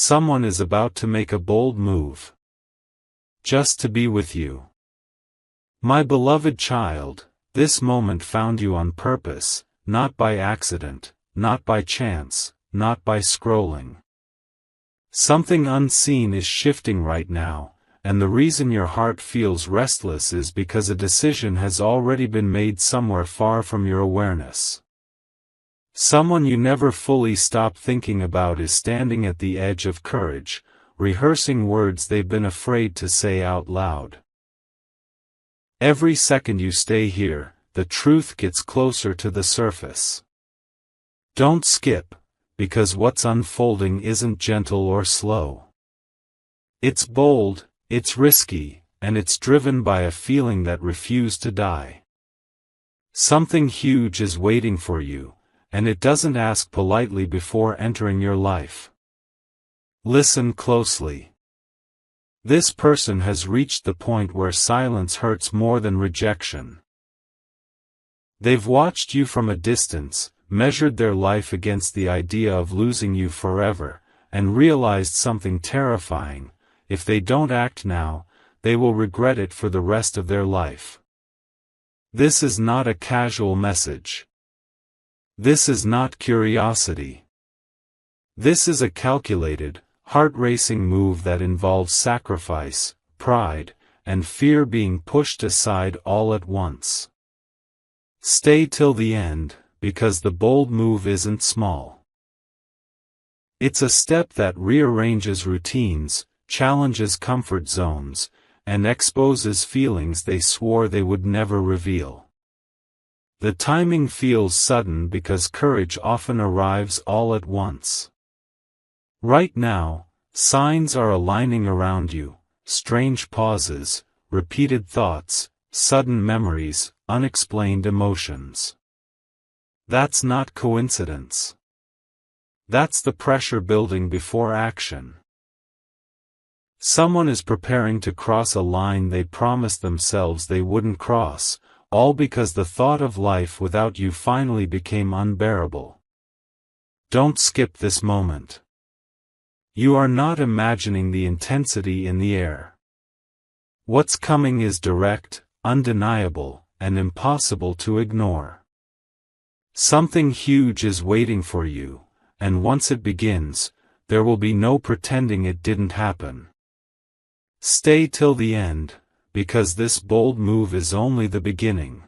Someone is about to make a bold move. Just to be with you. My beloved child, this moment found you on purpose, not by accident, not by chance, not by scrolling. Something unseen is shifting right now, and the reason your heart feels restless is because a decision has already been made somewhere far from your awareness. Someone you never fully stop thinking about is standing at the edge of courage, rehearsing words they've been afraid to say out loud. Every second you stay here, the truth gets closer to the surface. Don't skip, because what's unfolding isn't gentle or slow. It's bold, it's risky, and it's driven by a feeling that refused to die. Something huge is waiting for you, and it doesn't ask politely before entering your life. Listen closely. This person has reached the point where silence hurts more than rejection. They've watched you from a distance, measured their life against the idea of losing you forever, and realized something terrifying: if they don't act now, they will regret it for the rest of their life. This is not a casual message. This is not curiosity. This is a calculated, heart-racing move that involves sacrifice, pride, and fear being pushed aside all at once. Stay till the end, because the bold move isn't small. It's a step that rearranges routines, challenges comfort zones, and exposes feelings they swore they would never reveal. The timing feels sudden because courage often arrives all at once. Right now, signs are aligning around you: strange pauses, repeated thoughts, sudden memories, unexplained emotions. That's not coincidence. That's the pressure building before action. Someone is preparing to cross a line they promised themselves they wouldn't cross, all because the thought of life without you finally became unbearable. Don't skip this moment. You are not imagining the intensity in the air. What's coming is direct, undeniable, and impossible to ignore. Something huge is waiting for you, and once it begins, there will be no pretending it didn't happen. Stay till the end, because this bold move is only the beginning.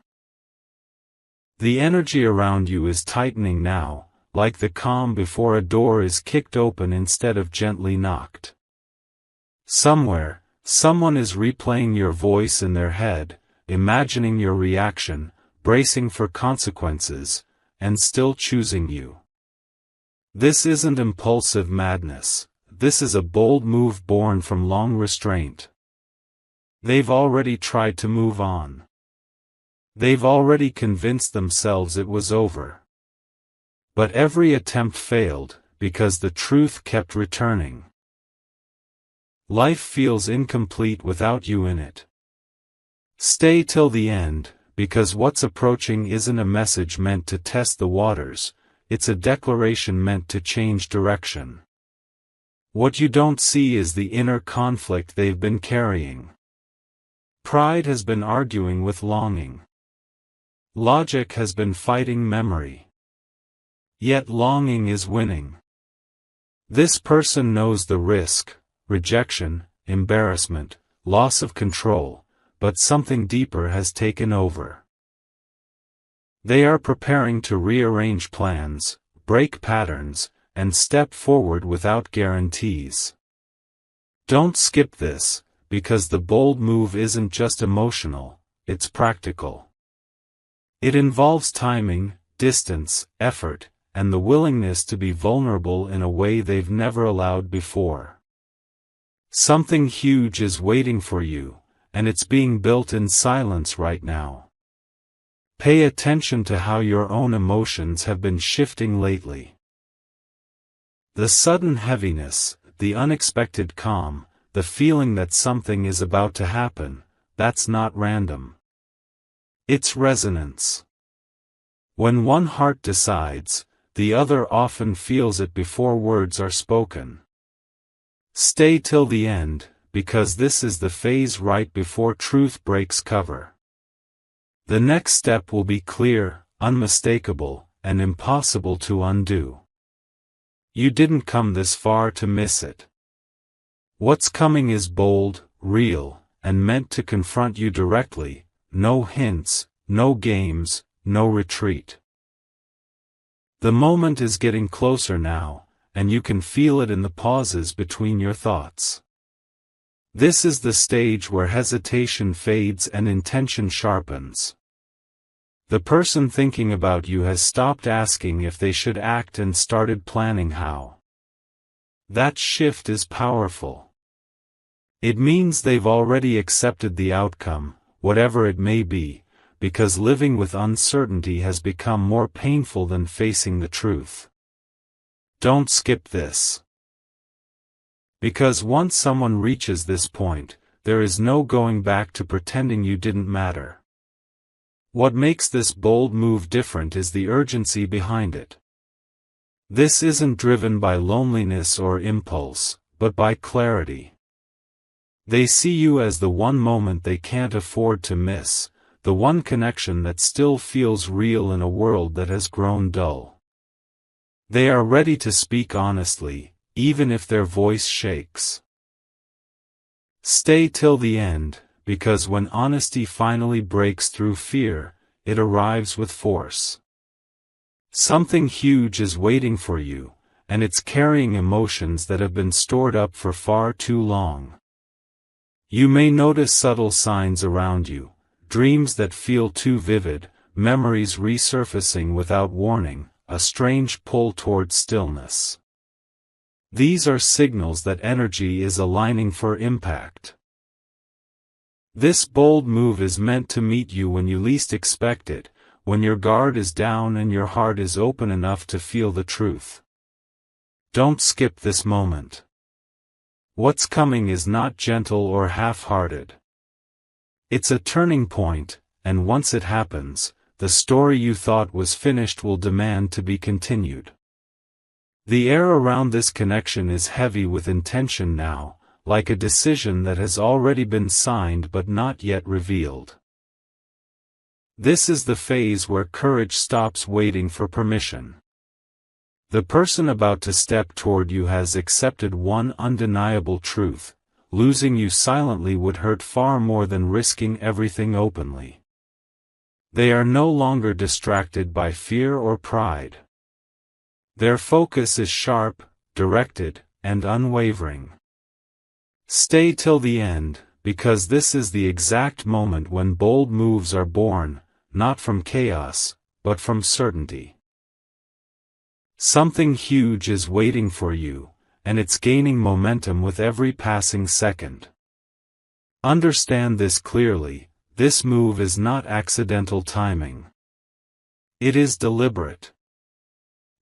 The energy around you is tightening now, like the calm before a door is kicked open instead of gently knocked. Somewhere, someone is replaying your voice in their head, imagining your reaction, bracing for consequences, and still choosing you. This isn't impulsive madness, this is a bold move born from long restraint. They've already tried to move on. They've already convinced themselves it was over. But every attempt failed, because the truth kept returning. Life feels incomplete without you in it. Stay till the end, because what's approaching isn't a message meant to test the waters, it's a declaration meant to change direction. What you don't see is the inner conflict they've been carrying. Pride has been arguing with longing. Logic has been fighting memory. Yet longing is winning. This person knows the risk: rejection, embarrassment, loss of control, but something deeper has taken over. They are preparing to rearrange plans, break patterns, and step forward without guarantees. Don't skip this, because the bold move isn't just emotional, it's practical. It involves timing, distance, effort, and the willingness to be vulnerable in a way they've never allowed before. Something huge is waiting for you, and it's being built in silence right now. Pay attention to how your own emotions have been shifting lately. The sudden heaviness, the unexpected calm, the feeling that something is about to happen, that's not random. It's resonance. When one heart decides, the other often feels it before words are spoken. Stay till the end, because this is the phase right before truth breaks cover. The next step will be clear, unmistakable, and impossible to undo. You didn't come this far to miss it. What's coming is bold, real, and meant to confront you directly. No hints, no games, no retreat. The moment is getting closer now, and you can feel it in the pauses between your thoughts. This is the stage where hesitation fades and intention sharpens. The person thinking about you has stopped asking if they should act and started planning how. That shift is powerful. It means they've already accepted the outcome, whatever it may be, because living with uncertainty has become more painful than facing the truth. Don't skip this. Because once someone reaches this point, there is no going back to pretending you didn't matter. What makes this bold move different is the urgency behind it. This isn't driven by loneliness or impulse, but by clarity. They see you as the one moment they can't afford to miss, the one connection that still feels real in a world that has grown dull. They are ready to speak honestly, even if their voice shakes. Stay till the end, because when honesty finally breaks through fear, it arrives with force. Something huge is waiting for you, and it's carrying emotions that have been stored up for far too long. You may notice subtle signs around you, dreams that feel too vivid, memories resurfacing without warning, a strange pull toward stillness. These are signals that energy is aligning for impact. This bold move is meant to meet you when you least expect it, when your guard is down and your heart is open enough to feel the truth. Don't skip this moment. What's coming is not gentle or half-hearted. It's a turning point, and once it happens, the story you thought was finished will demand to be continued. The air around this connection is heavy with intention now, like a decision that has already been signed but not yet revealed. This is the phase where courage stops waiting for permission. The person about to step toward you has accepted one undeniable truth: losing you silently would hurt far more than risking everything openly. They are no longer distracted by fear or pride. Their focus is sharp, directed, and unwavering. Stay till the end, because this is the exact moment when bold moves are born, not from chaos, but from certainty. Something huge is waiting for you, and it's gaining momentum with every passing second. Understand this clearly: this move is not accidental timing. It is deliberate.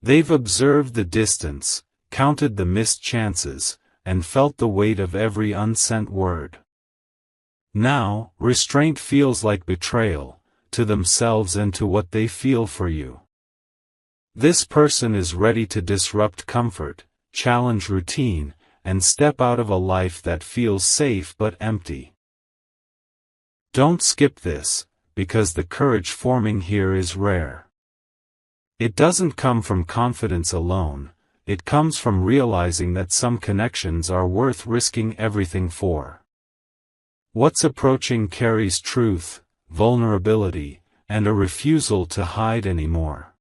They've observed the distance, counted the missed chances, and felt the weight of every unsent word. Now, restraint feels like betrayal, to themselves and to what they feel for you. This person is ready to disrupt comfort, challenge routine, and step out of a life that feels safe but empty. Don't skip this, because the courage forming here is rare. It doesn't come from confidence alone, it comes from realizing that some connections are worth risking everything for. What's approaching carries truth, vulnerability, and a refusal to hide anymore.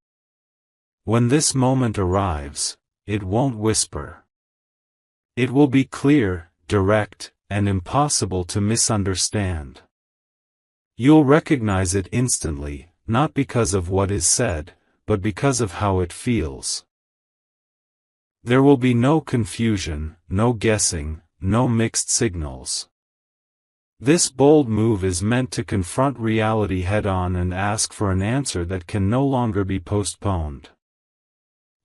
When this moment arrives, it won't whisper. It will be clear, direct, and impossible to misunderstand. You'll recognize it instantly, not because of what is said, but because of how it feels. There will be no confusion, no guessing, no mixed signals. This bold move is meant to confront reality head-on and ask for an answer that can no longer be postponed.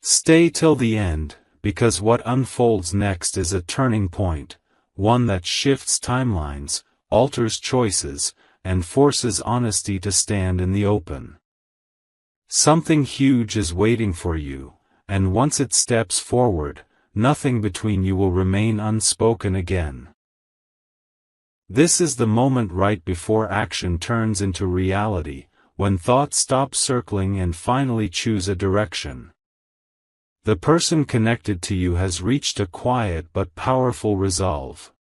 Stay till the end, because what unfolds next is a turning point, one that shifts timelines, alters choices, and forces honesty to stand in the open. Something huge is waiting for you, and once it steps forward, nothing between you will remain unspoken again. This is the moment right before action turns into reality, when thoughts stop circling and finally choose a direction. The person connected to you has reached a quiet but powerful resolve.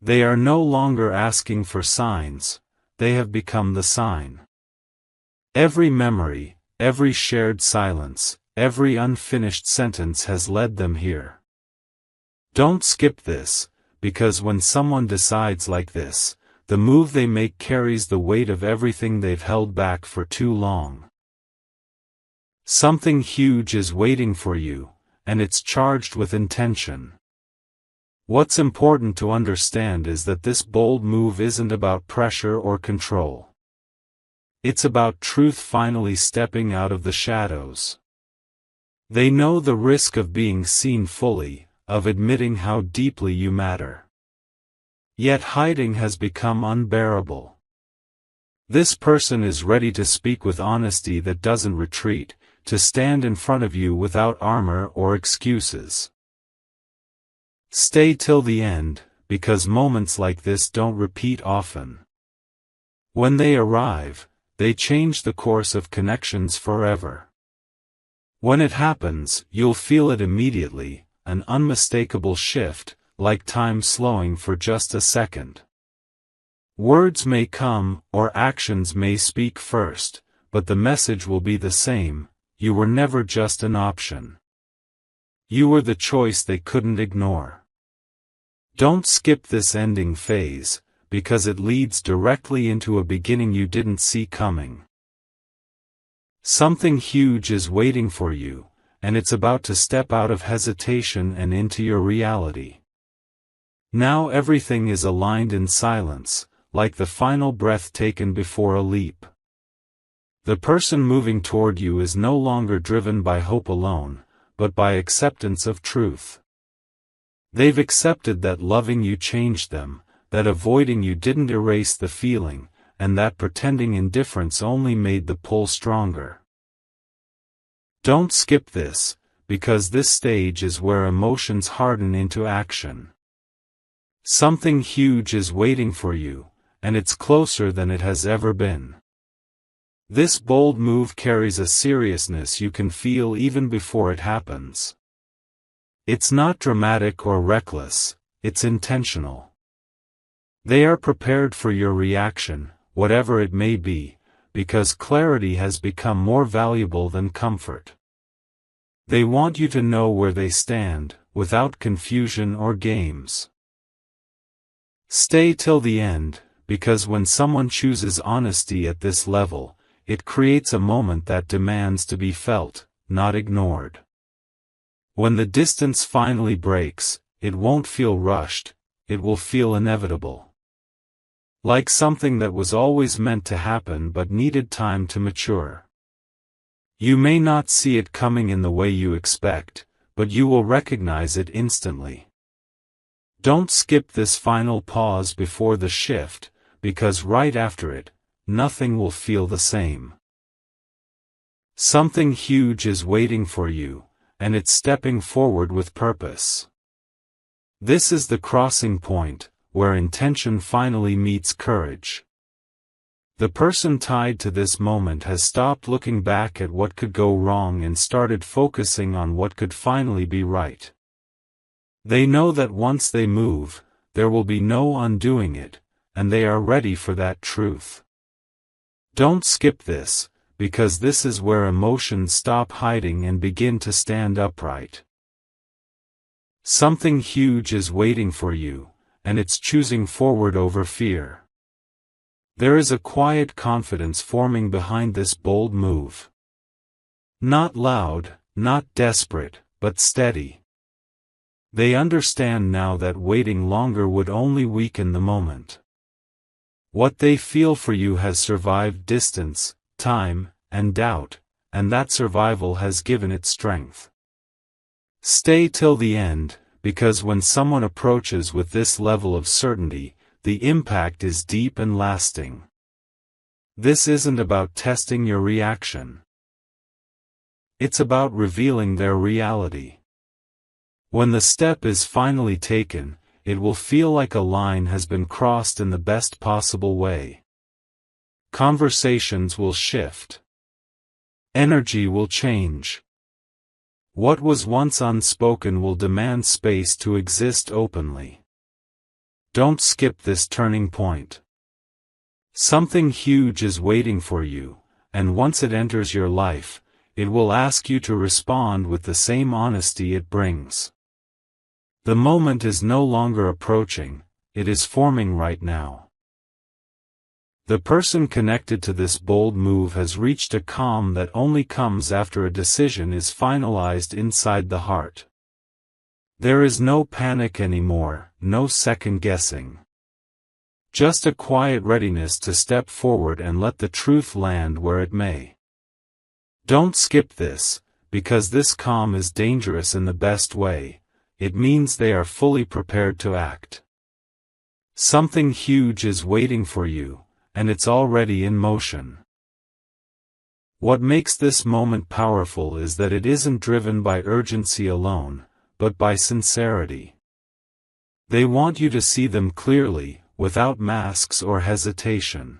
They are no longer asking for signs, they have become the sign. Every memory, every shared silence, every unfinished sentence has led them here. Don't skip this, because when someone decides like this, the move they make carries the weight of everything they've held back for too long. Something huge is waiting for you, and it's charged with intention. What's important to understand is that this bold move isn't about pressure or control. It's about truth finally stepping out of the shadows. They know the risk of being seen fully, of admitting how deeply you matter. Yet hiding has become unbearable. This person is ready to speak with honesty that doesn't retreat, to stand in front of you without armor or excuses. Stay till the end, because moments like this don't repeat often. When they arrive, they change the course of connections forever. When it happens, you'll feel it immediately, an unmistakable shift, like time slowing for just a second. Words may come, or actions may speak first, but the message will be the same: you were never just an option. You were the choice they couldn't ignore. Don't skip this ending phase, because it leads directly into a beginning you didn't see coming. Something huge is waiting for you, and it's about to step out of hesitation and into your reality. Now everything is aligned in silence, like the final breath taken before a leap. The person moving toward you is no longer driven by hope alone, but by acceptance of truth. They've accepted that loving you changed them, that avoiding you didn't erase the feeling, and that pretending indifference only made the pull stronger. Don't skip this, because this stage is where emotions harden into action. Something huge is waiting for you, and it's closer than it has ever been. This bold move carries a seriousness you can feel even before it happens. It's not dramatic or reckless, it's intentional. They are prepared for your reaction, whatever it may be, because clarity has become more valuable than comfort. They want you to know where they stand, without confusion or games. Stay till the end, because when someone chooses honesty at this level, it creates a moment that demands to be felt, not ignored. When the distance finally breaks, it won't feel rushed, it will feel inevitable. Like something that was always meant to happen but needed time to mature. You may not see it coming in the way you expect, but you will recognize it instantly. Don't skip this final pause before the shift, because right after it, nothing will feel the same. Something huge is waiting for you, and it's stepping forward with purpose. This is the crossing point, where intention finally meets courage. The person tied to this moment has stopped looking back at what could go wrong and started focusing on what could finally be right. They know that once they move, there will be no undoing it, and they are ready for that truth. Don't skip this, because this is where emotions stop hiding and begin to stand upright. Something huge is waiting for you, and it's choosing forward over fear. There is a quiet confidence forming behind this bold move. Not loud, not desperate, but steady. They understand now that waiting longer would only weaken the moment. What they feel for you has survived distance, time, and doubt, and that survival has given it strength. Stay till the end, because when someone approaches with this level of certainty, the impact is deep and lasting. This isn't about testing your reaction. It's about revealing their reality. When the step is finally taken, it will feel like a line has been crossed in the best possible way. Conversations will shift. Energy will change. What was once unspoken will demand space to exist openly. Don't skip this turning point. Something huge is waiting for you, and once it enters your life, it will ask you to respond with the same honesty it brings. The moment is no longer approaching, it is forming right now. The person connected to this bold move has reached a calm that only comes after a decision is finalized inside the heart. There is no panic anymore, no second guessing. Just a quiet readiness to step forward and let the truth land where it may. Don't skip this, because this calm is dangerous in the best way. It means they are fully prepared to act. Something huge is waiting for you, and it's already in motion. What makes this moment powerful is that it isn't driven by urgency alone, but by sincerity. They want you to see them clearly, without masks or hesitation.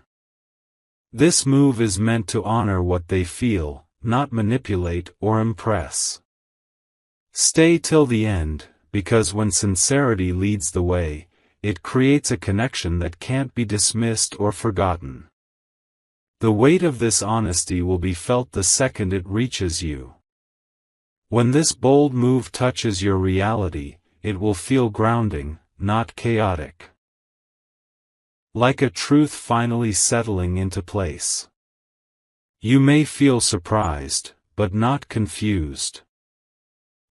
This move is meant to honor what they feel, not manipulate or impress. Stay till the end, because when sincerity leads the way, it creates a connection that can't be dismissed or forgotten. The weight of this honesty will be felt the second it reaches you. When this bold move touches your reality, it will feel grounding, not chaotic. Like a truth finally settling into place. You may feel surprised, but not confused.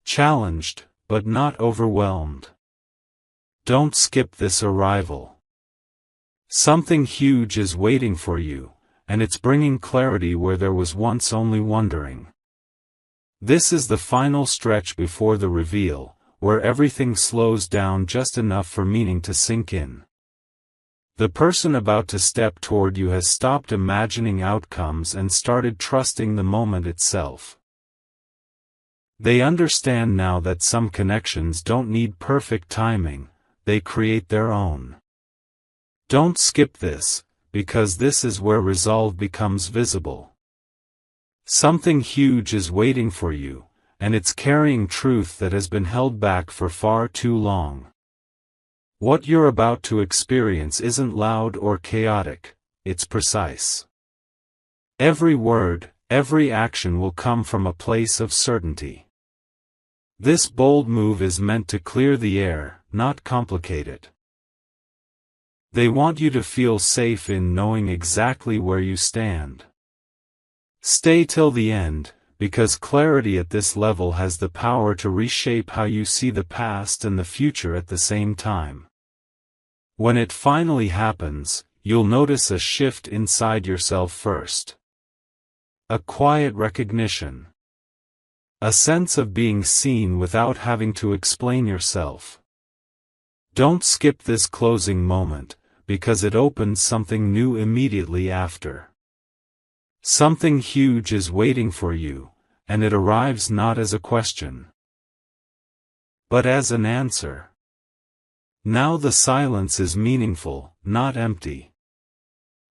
Challenged, but not overwhelmed. Don't skip this arrival. Something huge is waiting for you, and it's bringing clarity where there was once only wondering. This is the final stretch before the reveal, where everything slows down just enough for meaning to sink in. The person about to step toward you has stopped imagining outcomes and started trusting the moment itself. They understand now that some connections don't need perfect timing, they create their own. Don't skip this, because this is where resolve becomes visible. Something huge is waiting for you, and it's carrying truth that has been held back for far too long. What you're about to experience isn't loud or chaotic, it's precise. Every word, every action will come from a place of certainty. This bold move is meant to clear the air, not complicate it. They want you to feel safe in knowing exactly where you stand. Stay till the end, because clarity at this level has the power to reshape how you see the past and the future at the same time. When it finally happens, you'll notice a shift inside yourself first. A quiet recognition. A sense of being seen without having to explain yourself. Don't skip this closing moment, because it opens something new immediately after. Something huge is waiting for you, and it arrives not as a question, but as an answer. Now the silence is meaningful, not empty.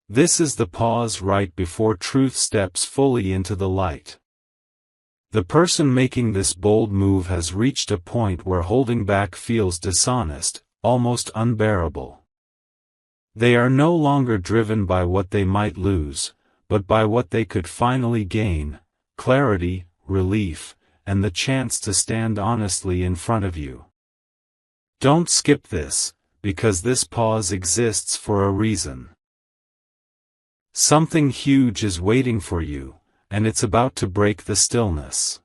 This is the pause right before truth steps fully into the light. The person making this bold move has reached a point where holding back feels dishonest, almost unbearable. They are no longer driven by what they might lose, but by what they could finally gain: clarity, relief, and the chance to stand honestly in front of you. Don't skip this, because this pause exists for a reason. Something huge is waiting for you, and it's about to break the stillness.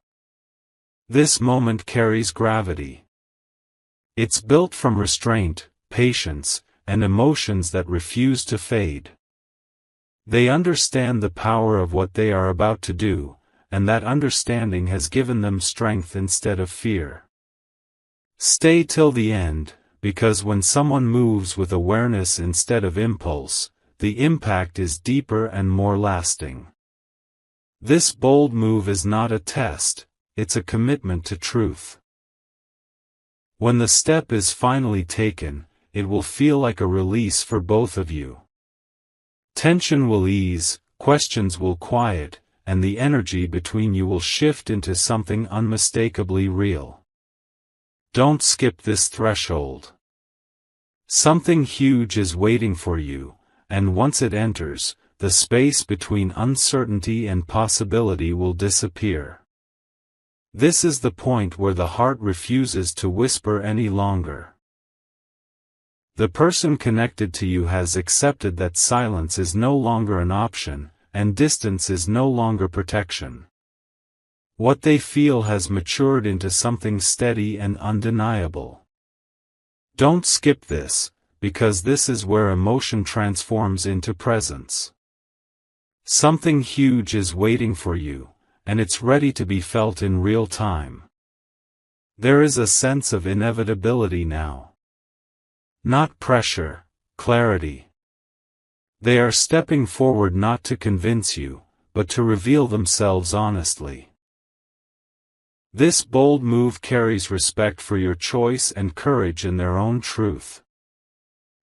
This moment carries gravity. It's built from restraint, patience, and emotions that refuse to fade. They understand the power of what they are about to do, and that understanding has given them strength instead of fear. Stay till the end, because when someone moves with awareness instead of impulse, the impact is deeper and more lasting. This bold move is not a test, it's a commitment to truth. When the step is finally taken, it will feel like a release for both of you. Tension will ease, questions will quiet, and the energy between you will shift into something unmistakably real. Don't skip this threshold. Something huge is waiting for you, and once it enters, the space between uncertainty and possibility will disappear. This is the point where the heart refuses to whisper any longer. The person connected to you has accepted that silence is no longer an option, and distance is no longer protection. What they feel has matured into something steady and undeniable. Don't skip this, because this is where emotion transforms into presence. Something huge is waiting for you, and it's ready to be felt in real time. There is a sense of inevitability now. Not pressure, clarity. They are stepping forward not to convince you, but to reveal themselves honestly. This bold move carries respect for your choice and courage in their own truth.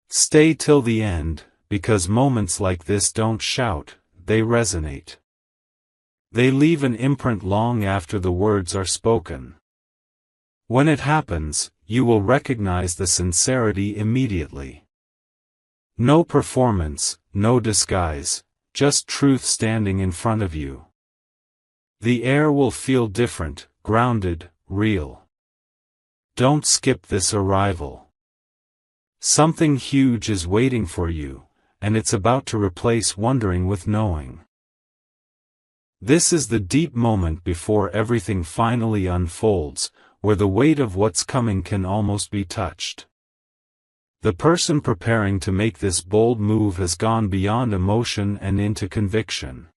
Stay till the end, because moments like this don't shout, they resonate. They leave an imprint long after the words are spoken. When it happens, you will recognize the sincerity immediately. No performance, no disguise, just truth standing in front of you. The air will feel different, grounded, real. Don't skip this arrival. Something huge is waiting for you, and it's about to replace wondering with knowing. This is the deep moment before everything finally unfolds, where the weight of what's coming can almost be touched. The person preparing to make this bold move has gone beyond emotion and into conviction.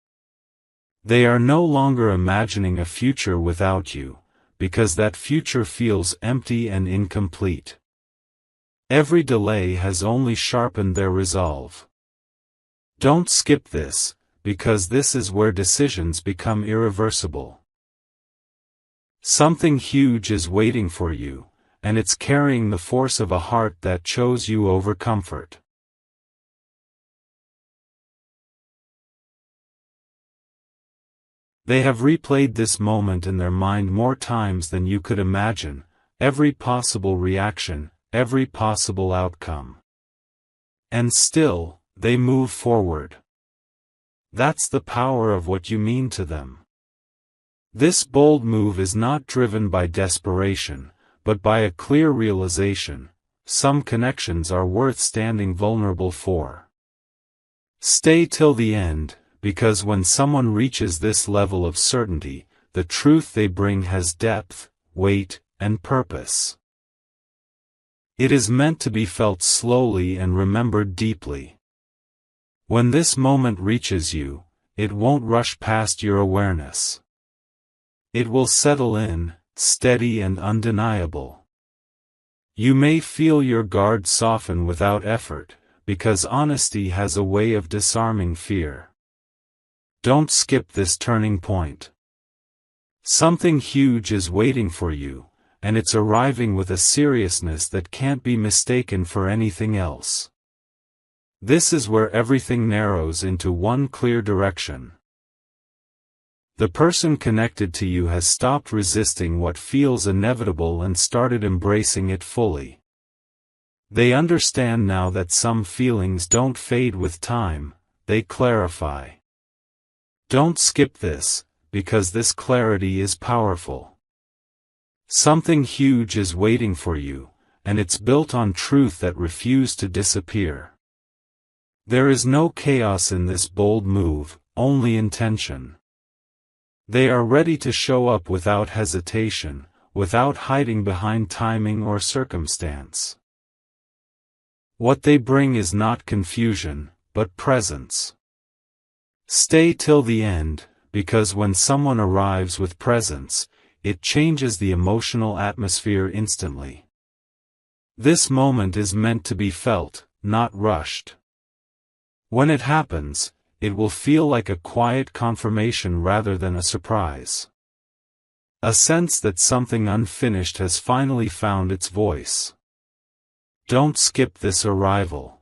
They are no longer imagining a future without you, because that future feels empty and incomplete. Every delay has only sharpened their resolve. Don't skip this, because this is where decisions become irreversible. Something huge is waiting for you, and it's carrying the force of a heart that chose you over comfort. They have replayed this moment in their mind more times than you could imagine, every possible reaction, every possible outcome. And still, they move forward. That's the power of what you mean to them. This bold move is not driven by desperation, but by a clear realization: some connections are worth standing vulnerable for. Stay till the end, because when someone reaches this level of certainty, the truth they bring has depth, weight, and purpose. It is meant to be felt slowly and remembered deeply. When this moment reaches you, it won't rush past your awareness. It will settle in, steady and undeniable. You may feel your guard soften without effort, because honesty has a way of disarming fear. Don't skip this turning point. Something huge is waiting for you, and it's arriving with a seriousness that can't be mistaken for anything else. This is where everything narrows into one clear direction. The person connected to you has stopped resisting what feels inevitable and started embracing it fully. They understand now that some feelings don't fade with time, they clarify. Don't skip this, because this clarity is powerful. Something huge is waiting for you, and it's built on truth that refused to disappear. There is no chaos in this bold move, only intention. They are ready to show up without hesitation, without hiding behind timing or circumstance. What they bring is not confusion, but presence. Stay till the end, because when someone arrives with presence, it changes the emotional atmosphere instantly. This moment is meant to be felt, not rushed. When it happens, it will feel like a quiet confirmation rather than a surprise. A sense that something unfinished has finally found its voice. Don't skip this arrival.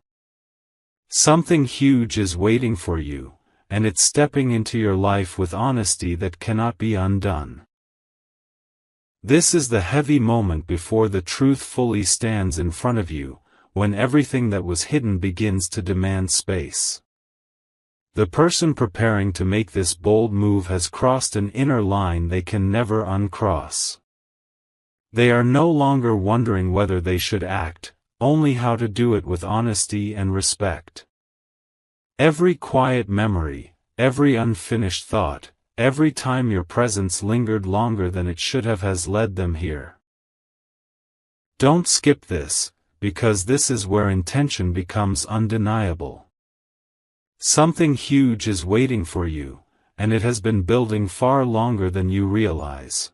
Something huge is waiting for you, and it's stepping into your life with honesty that cannot be undone. This is the heavy moment before the truth fully stands in front of you, when everything that was hidden begins to demand space. The person preparing to make this bold move has crossed an inner line they can never uncross. They are no longer wondering whether they should act, only how to do it with honesty and respect. Every quiet memory, every unfinished thought, every time your presence lingered longer than it should have has led them here. Don't skip this, because this is where intention becomes undeniable. Something huge is waiting for you, and it has been building far longer than you realize.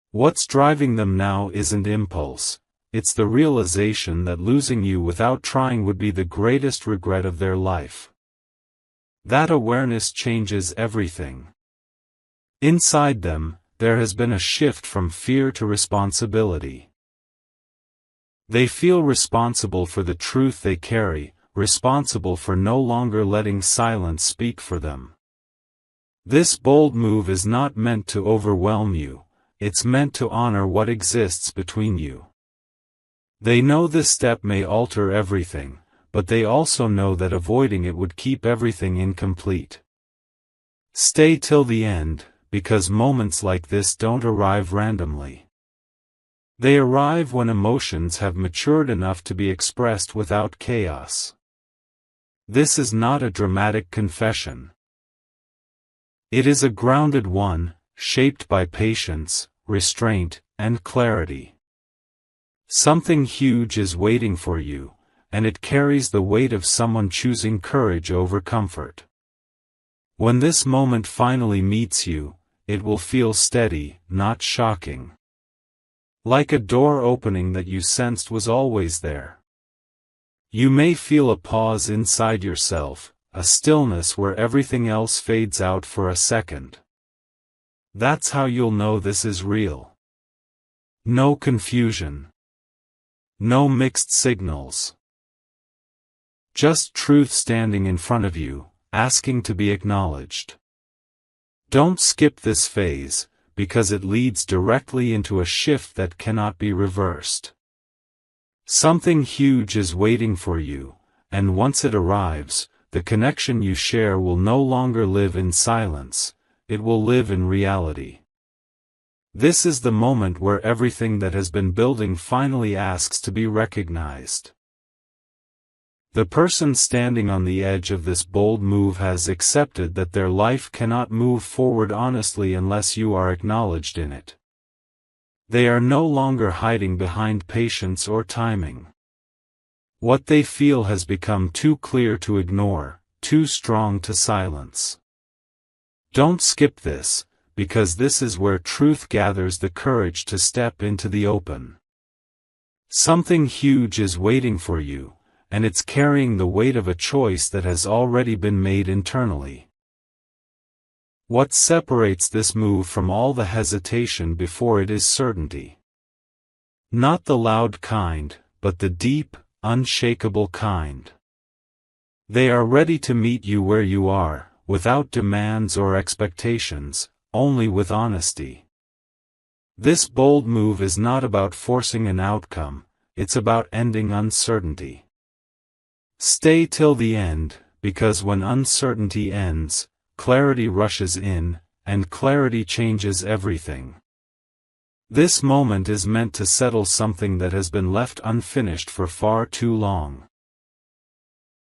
What's driving them now isn't impulse, it's the realization that losing you without trying would be the greatest regret of their life. That awareness changes everything. Inside them, there has been a shift from fear to responsibility. They feel responsible for the truth they carry, responsible for no longer letting silence speak for them. This bold move is not meant to overwhelm you, it's meant to honor what exists between you. They know this step may alter everything, but they also know that avoiding it would keep everything incomplete. Stay till the end, because moments like this don't arrive randomly. They arrive when emotions have matured enough to be expressed without chaos. This is not a dramatic confession. It is a grounded one, shaped by patience, restraint, and clarity. Something huge is waiting for you, and it carries the weight of someone choosing courage over comfort. When this moment finally meets you, it will feel steady, not shocking. Like a door opening that you sensed was always there. You may feel a pause inside yourself, a stillness where everything else fades out for a second. That's how you'll know this is real. No confusion. No mixed signals. Just truth standing in front of you, asking to be acknowledged. Don't skip this phase, because it leads directly into a shift that cannot be reversed. Something huge is waiting for you, and once it arrives, the connection you share will no longer live in silence, it will live in reality. This is the moment where everything that has been building finally asks to be recognized. The person standing on the edge of this bold move has accepted that their life cannot move forward honestly unless you are acknowledged in it. They are no longer hiding behind patience or timing. What they feel has become too clear to ignore, too strong to silence. Don't skip this, because this is where truth gathers the courage to step into the open. Something huge is waiting for you, and it's carrying the weight of a choice that has already been made internally. What separates this move from all the hesitation before it is certainty. Not the loud kind, but the deep, unshakable kind. They are ready to meet you where you are, without demands or expectations, only with honesty. This bold move is not about forcing an outcome, it's about ending uncertainty. Stay till the end, because when uncertainty ends, clarity rushes in, and clarity changes everything. This moment is meant to settle something that has been left unfinished for far too long.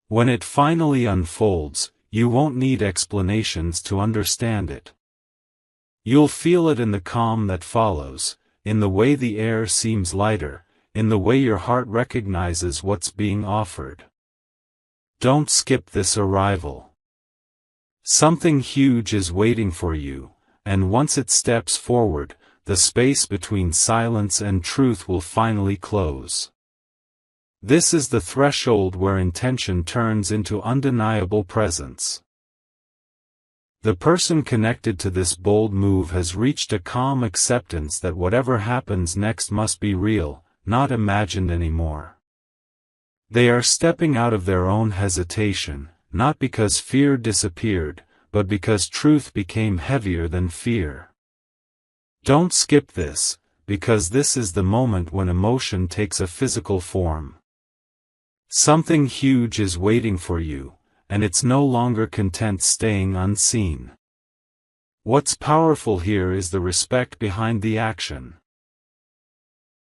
When it finally unfolds, you won't need explanations to understand it. You'll feel it in the calm that follows, in the way the air seems lighter, in the way your heart recognizes what's being offered. Don't skip this arrival. Something huge is waiting for you, and once it steps forward, the space between silence and truth will finally close. This is the threshold where intention turns into undeniable presence. The person connected to this bold move has reached a calm acceptance that whatever happens next must be real, not imagined anymore. They are stepping out of their own hesitation, not because fear disappeared, but because truth became heavier than fear. Don't skip this, because this is the moment when emotion takes a physical form. Something huge is waiting for you, and it's no longer content staying unseen. What's powerful here is the respect behind the action.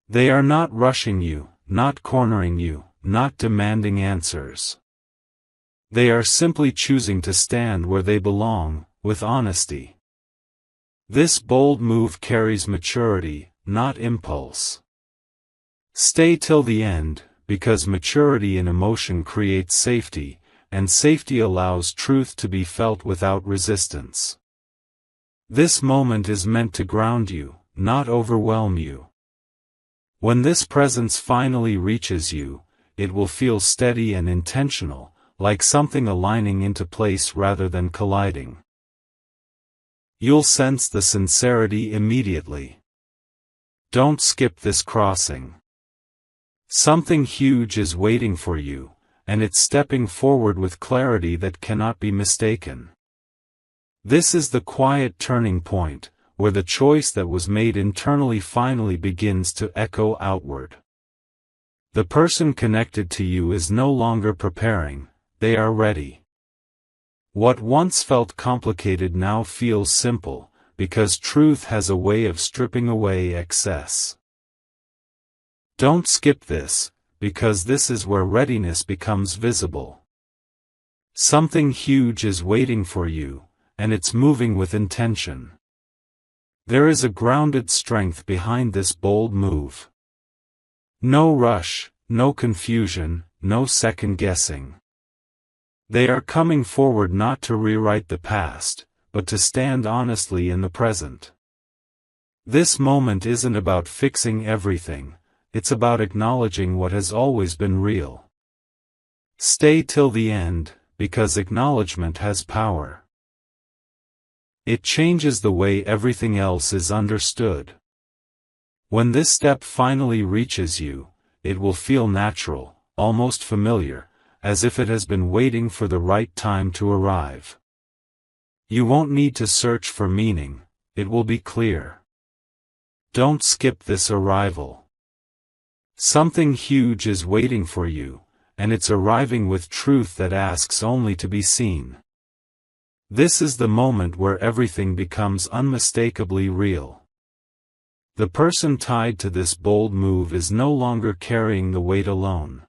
They are not rushing you, not cornering you, not demanding answers. They are simply choosing to stand where they belong, with honesty. This bold move carries maturity, not impulse. Stay till the end, because maturity in emotion creates safety, and safety allows truth to be felt without resistance. This moment is meant to ground you, not overwhelm you. When this presence finally reaches you, it will feel steady and intentional, like something aligning into place rather than colliding. You'll sense the sincerity immediately. Don't skip this crossing. Something huge is waiting for you, and it's stepping forward with clarity that cannot be mistaken. This is the quiet turning point, where the choice that was made internally finally begins to echo outward. The person connected to you is no longer preparing, they are ready. What once felt complicated now feels simple, because truth has a way of stripping away excess. Don't skip this, because this is where readiness becomes visible. Something huge is waiting for you, and it's moving with intention. There is a grounded strength behind this bold move. No rush, no confusion, no second guessing. They are coming forward not to rewrite the past, but to stand honestly in the present. This moment isn't about fixing everything, it's about acknowledging what has always been real. Stay till the end, because acknowledgement has power. It changes the way everything else is understood. When this step finally reaches you, it will feel natural, almost familiar, as if it has been waiting for the right time to arrive. You won't need to search for meaning, it will be clear. Don't skip this arrival. Something huge is waiting for you, and it's arriving with truth that asks only to be seen. This is the moment where everything becomes unmistakably real. The person tied to this bold move is no longer carrying the weight alone.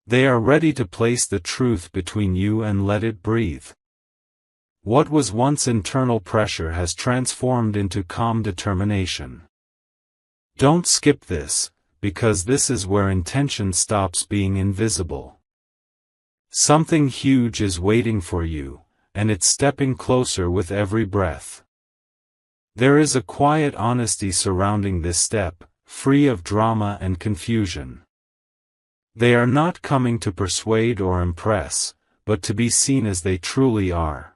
They are ready to place the truth between you and let it breathe. What was once internal pressure has transformed into calm determination. Don't skip this, because this is where intention stops being invisible. Something huge is waiting for you, and it's stepping closer with every breath. There is a quiet honesty surrounding this step, free of drama and confusion. They are not coming to persuade or impress, but to be seen as they truly are.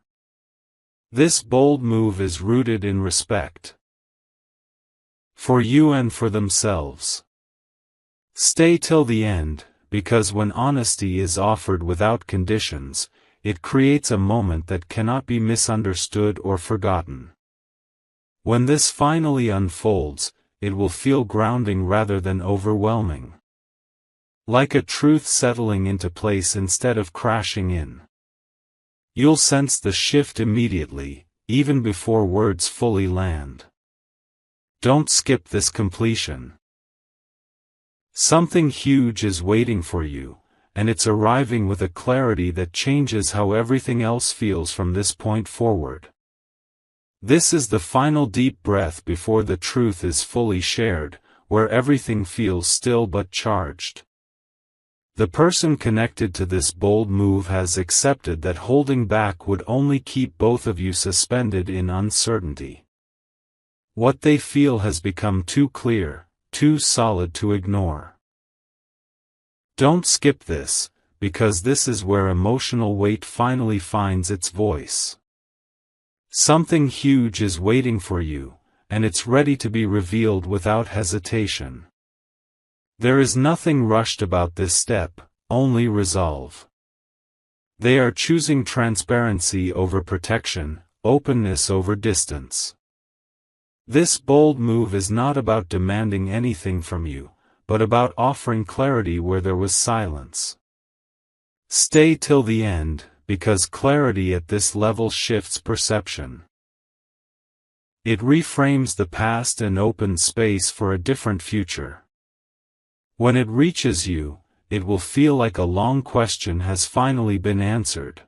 This bold move is rooted in respect. For you and for themselves. Stay till the end, because when honesty is offered without conditions, it creates a moment that cannot be misunderstood or forgotten. When this finally unfolds, it will feel grounding rather than overwhelming. Like a truth settling into place instead of crashing in. You'll sense the shift immediately, even before words fully land. Don't skip this completion. Something huge is waiting for you, and it's arriving with a clarity that changes how everything else feels from this point forward. This is the final deep breath before the truth is fully shared, where everything feels still but charged. The person connected to this bold move has accepted that holding back would only keep both of you suspended in uncertainty. What they feel has become too clear, too solid to ignore. Don't skip this, because this is where emotional weight finally finds its voice. Something huge is waiting for you, and it's ready to be revealed without hesitation. There is nothing rushed about this step, only resolve. They are choosing transparency over protection, openness over distance. This bold move is not about demanding anything from you, but about offering clarity where there was silence. Stay till the end, because clarity at this level shifts perception. It reframes the past and opens space for a different future. When it reaches you, it will feel like a long question has finally been answered.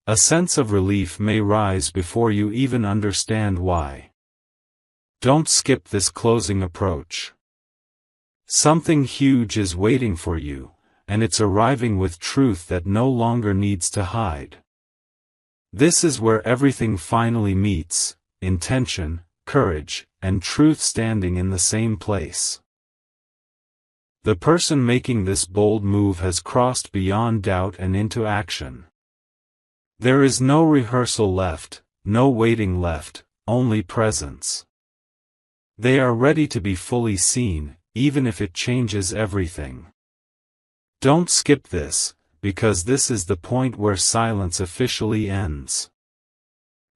A sense of relief may rise before you even understand why. Don't skip this closing approach. Something huge is waiting for you, and it's arriving with truth that no longer needs to hide. This is where everything finally meets, intention, courage, and truth standing in the same place. The person making this bold move has crossed beyond doubt and into action. There is no rehearsal left, no waiting left, only presence. They are ready to be fully seen, even if it changes everything. Don't skip this, because this is the point where silence officially ends.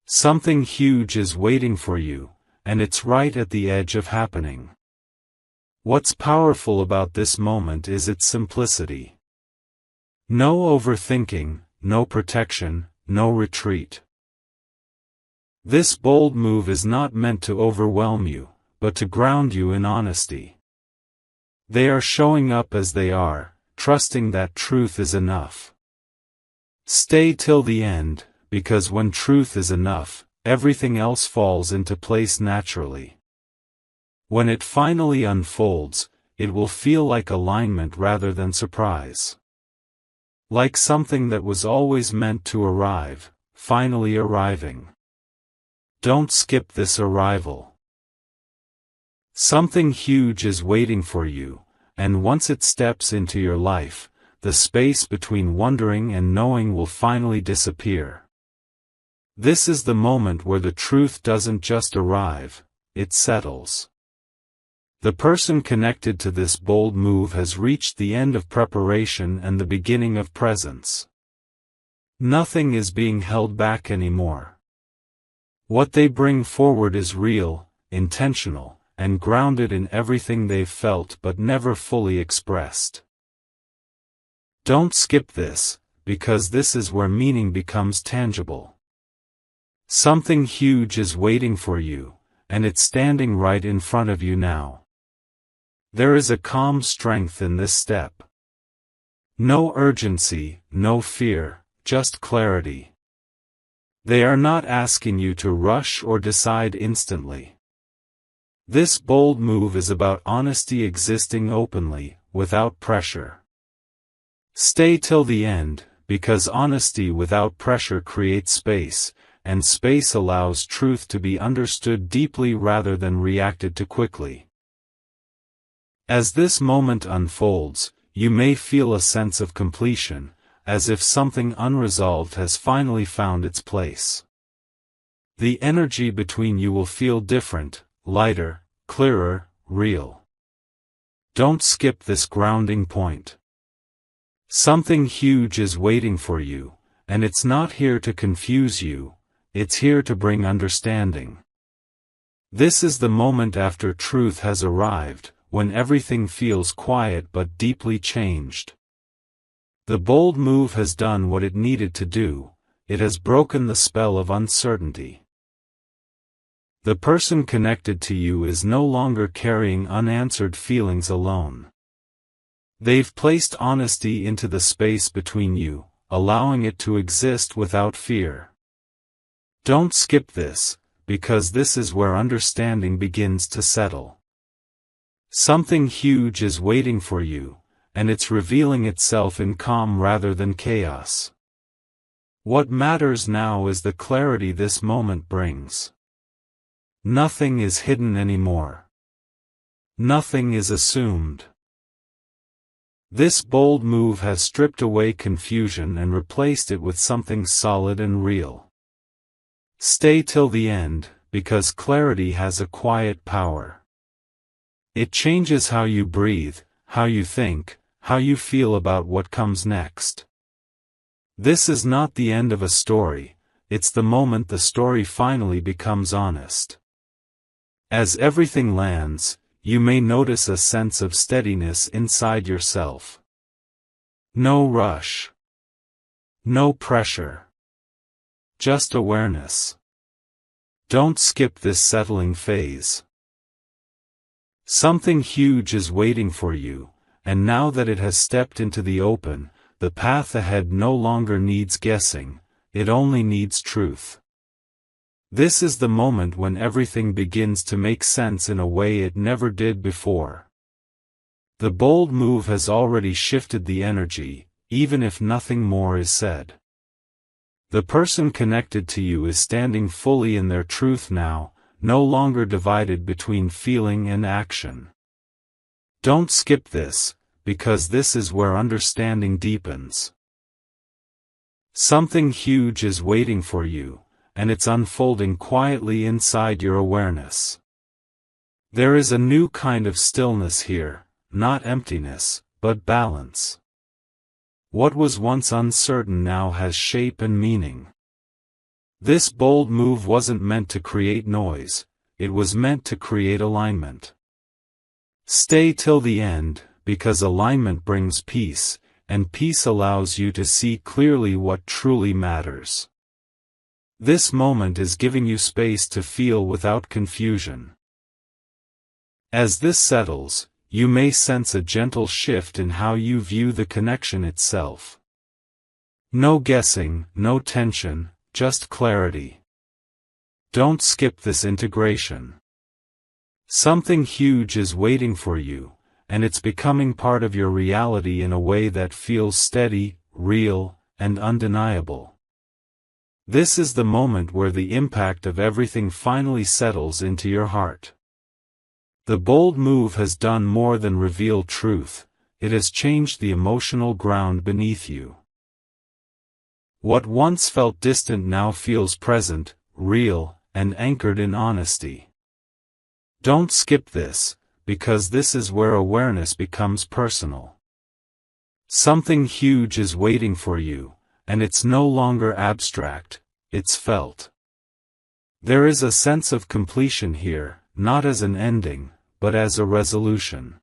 Something huge is waiting for you, and it's right at the edge of happening. What's powerful about this moment is its simplicity. No overthinking, no protection, no retreat. This bold move is not meant to overwhelm you, but to ground you in honesty. They are showing up as they are, trusting that truth is enough. Stay till the end, because when truth is enough, everything else falls into place naturally. When it finally unfolds, it will feel like alignment rather than surprise. Like something that was always meant to arrive, finally arriving. Don't skip this arrival. Something huge is waiting for you, and once it steps into your life, the space between wondering and knowing will finally disappear. This is the moment where the truth doesn't just arrive, it settles. The person connected to this bold move has reached the end of preparation and the beginning of presence. Nothing is being held back anymore. What they bring forward is real, intentional, and grounded in everything they've felt but never fully expressed. Don't skip this, because this is where meaning becomes tangible. Something huge is waiting for you, and it's standing right in front of you now. There is a calm strength in this step. No urgency, no fear, just clarity. They are not asking you to rush or decide instantly. This bold move is about honesty existing openly, without pressure. Stay till the end, because honesty without pressure creates space, and space allows truth to be understood deeply rather than reacted to quickly. As this moment unfolds, you may feel a sense of completion, as if something unresolved has finally found its place. The energy between you will feel different, lighter, clearer, real. Don't skip this grounding point. Something huge is waiting for you, and it's not here to confuse you, it's here to bring understanding. This is the moment after truth has arrived, when everything feels quiet but deeply changed. The bold move has done what it needed to do, it has broken the spell of uncertainty. The person connected to you is no longer carrying unanswered feelings alone. They've placed honesty into the space between you, allowing it to exist without fear. Don't skip this, because this is where understanding begins to settle. Something huge is waiting for you, and it's revealing itself in calm rather than chaos. What matters now is the clarity this moment brings. Nothing is hidden anymore. Nothing is assumed. This bold move has stripped away confusion and replaced it with something solid and real. Stay till the end, because clarity has a quiet power. It changes how you breathe, how you think, how you feel about what comes next. This is not the end of a story, it's the moment the story finally becomes honest. As everything lands, you may notice a sense of steadiness inside yourself. No rush. No pressure. Just awareness. Don't skip this settling phase. Something huge is waiting for you, and now that it has stepped into the open, the path ahead no longer needs guessing, it only needs truth. This is the moment when everything begins to make sense in a way it never did before. The bold move has already shifted the energy, even if nothing more is said. The person connected to you is standing fully in their truth now, no longer divided between feeling and action. Don't skip this, because this is where understanding deepens. Something huge is waiting for you, and it's unfolding quietly inside your awareness. There is a new kind of stillness here, not emptiness, but balance. What was once uncertain now has shape and meaning. This bold move wasn't meant to create noise, it was meant to create alignment. Stay till the end, because alignment brings peace, and peace allows you to see clearly what truly matters. This moment is giving you space to feel without confusion. As this settles, you may sense a gentle shift in how you view the connection itself. No guessing, no tension, just clarity. Don't skip this integration. Something huge is waiting for you, and it's becoming part of your reality in a way that feels steady, real, and undeniable. This is the moment where the impact of everything finally settles into your heart. The bold move has done more than reveal truth, it has changed the emotional ground beneath you. What once felt distant now feels present, real, and anchored in honesty. Don't skip this, because this is where awareness becomes personal. Something huge is waiting for you, and it's no longer abstract, it's felt. There is a sense of completion here, not as an ending, but as a resolution.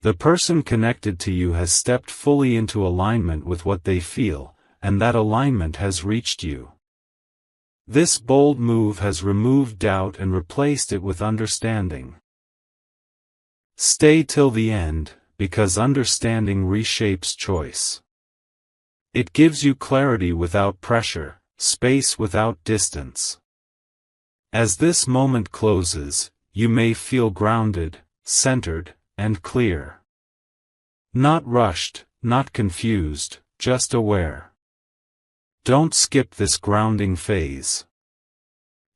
The person connected to you has stepped fully into alignment with what they feel, and that alignment has reached you. This bold move has removed doubt and replaced it with understanding. Stay till the end, because understanding reshapes choice. It gives you clarity without pressure, space without distance. As this moment closes, you may feel grounded, centered, and clear. Not rushed, not confused, just aware. Don't skip this grounding phase.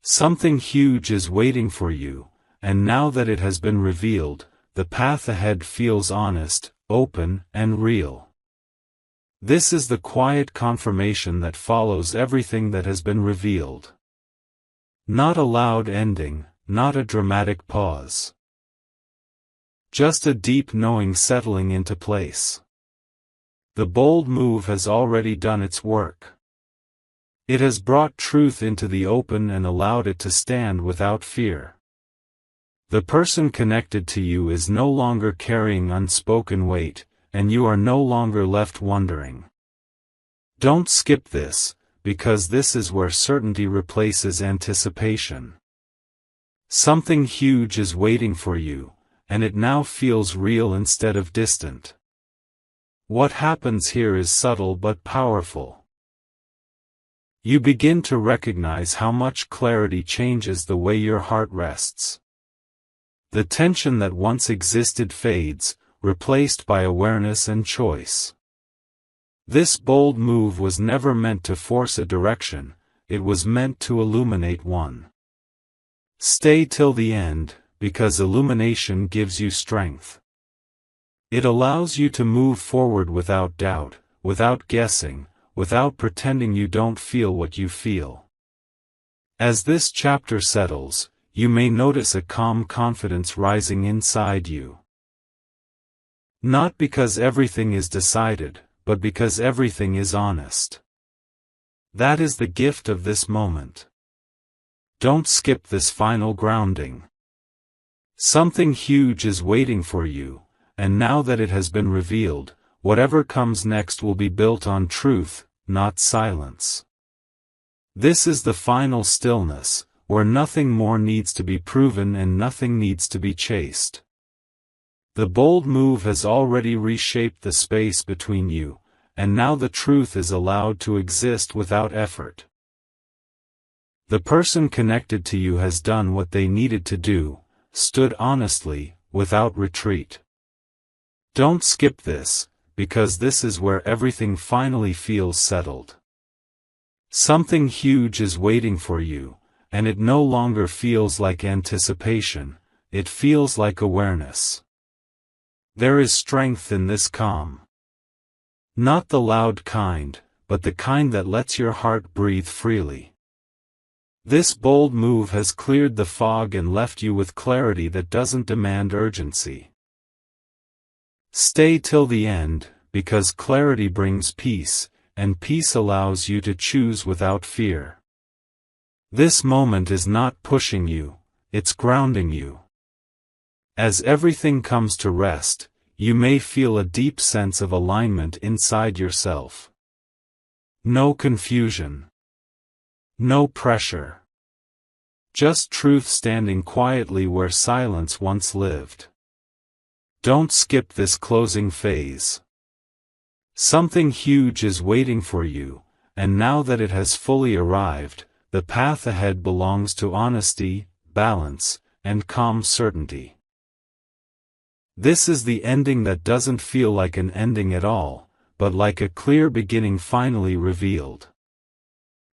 Something huge is waiting for you, and now that it has been revealed, the path ahead feels honest, open, and real. This is the quiet confirmation that follows everything that has been revealed. Not a loud ending, not a dramatic pause. Just a deep knowing settling into place. The bold move has already done its work. It has brought truth into the open and allowed it to stand without fear. The person connected to you is no longer carrying unspoken weight, and you are no longer left wondering. Don't skip this, because this is where certainty replaces anticipation. Something huge is waiting for you, and it now feels real instead of distant. What happens here is subtle but powerful. You begin to recognize how much clarity changes the way your heart rests. The tension that once existed fades, replaced by awareness and choice. This bold move was never meant to force a direction, it was meant to illuminate one. Stay till the end, because illumination gives you strength. It allows you to move forward without doubt, without guessing, without pretending you don't feel what you feel. As this chapter settles, you may notice a calm confidence rising inside you. Not because everything is decided, but because everything is honest. That is the gift of this moment. Don't skip this final grounding. Something huge is waiting for you, and now that it has been revealed, whatever comes next will be built on truth, not silence. This is the final stillness, where nothing more needs to be proven and nothing needs to be chased. The bold move has already reshaped the space between you, and now the truth is allowed to exist without effort. The person connected to you has done what they needed to do, stood honestly, without retreat. Don't skip this, because this is where everything finally feels settled. Something huge is waiting for you, and it no longer feels like anticipation, it feels like awareness. There is strength in this calm. Not the loud kind, but the kind that lets your heart breathe freely. This bold move has cleared the fog and left you with clarity that doesn't demand urgency. Stay till the end, because clarity brings peace, and peace allows you to choose without fear. This moment is not pushing you, it's grounding you. As everything comes to rest, you may feel a deep sense of alignment inside yourself. No confusion. No pressure. Just truth standing quietly where silence once lived. Don't skip this closing phase. Something huge is waiting for you, and now that it has fully arrived, the path ahead belongs to honesty, balance, and calm certainty. This is the ending that doesn't feel like an ending at all, but like a clear beginning finally revealed.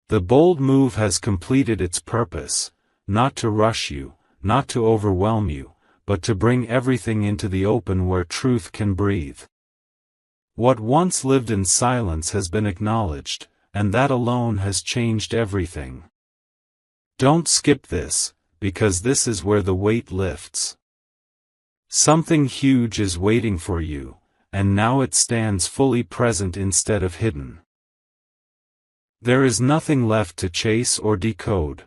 The bold move has completed its purpose, not to rush you, not to overwhelm you, but to bring everything into the open where truth can breathe. What once lived in silence has been acknowledged, and that alone has changed everything. Don't skip this, because this is where the weight lifts. Something huge is waiting for you, and now it stands fully present instead of hidden. There is nothing left to chase or decode.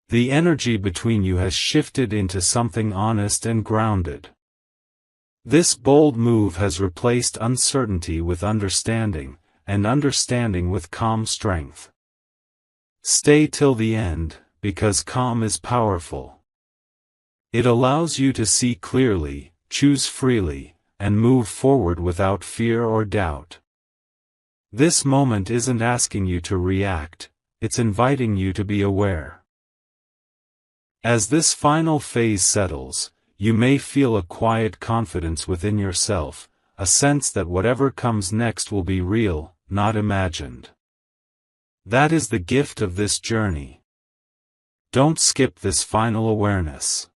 The energy between you has shifted into something honest and grounded. This bold move has replaced uncertainty with understanding, and understanding with calm strength. Stay till the end, because calm is powerful. It allows you to see clearly, choose freely, and move forward without fear or doubt. This moment isn't asking you to react, it's inviting you to be aware. As this final phase settles, you may feel a quiet confidence within yourself, a sense that whatever comes next will be real, not imagined. That is the gift of this journey. Don't skip this final awareness.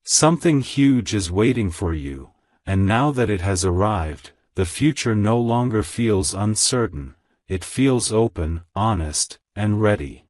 Something huge is waiting for you, and now that it has arrived, the future no longer feels uncertain, it feels open, honest, and ready.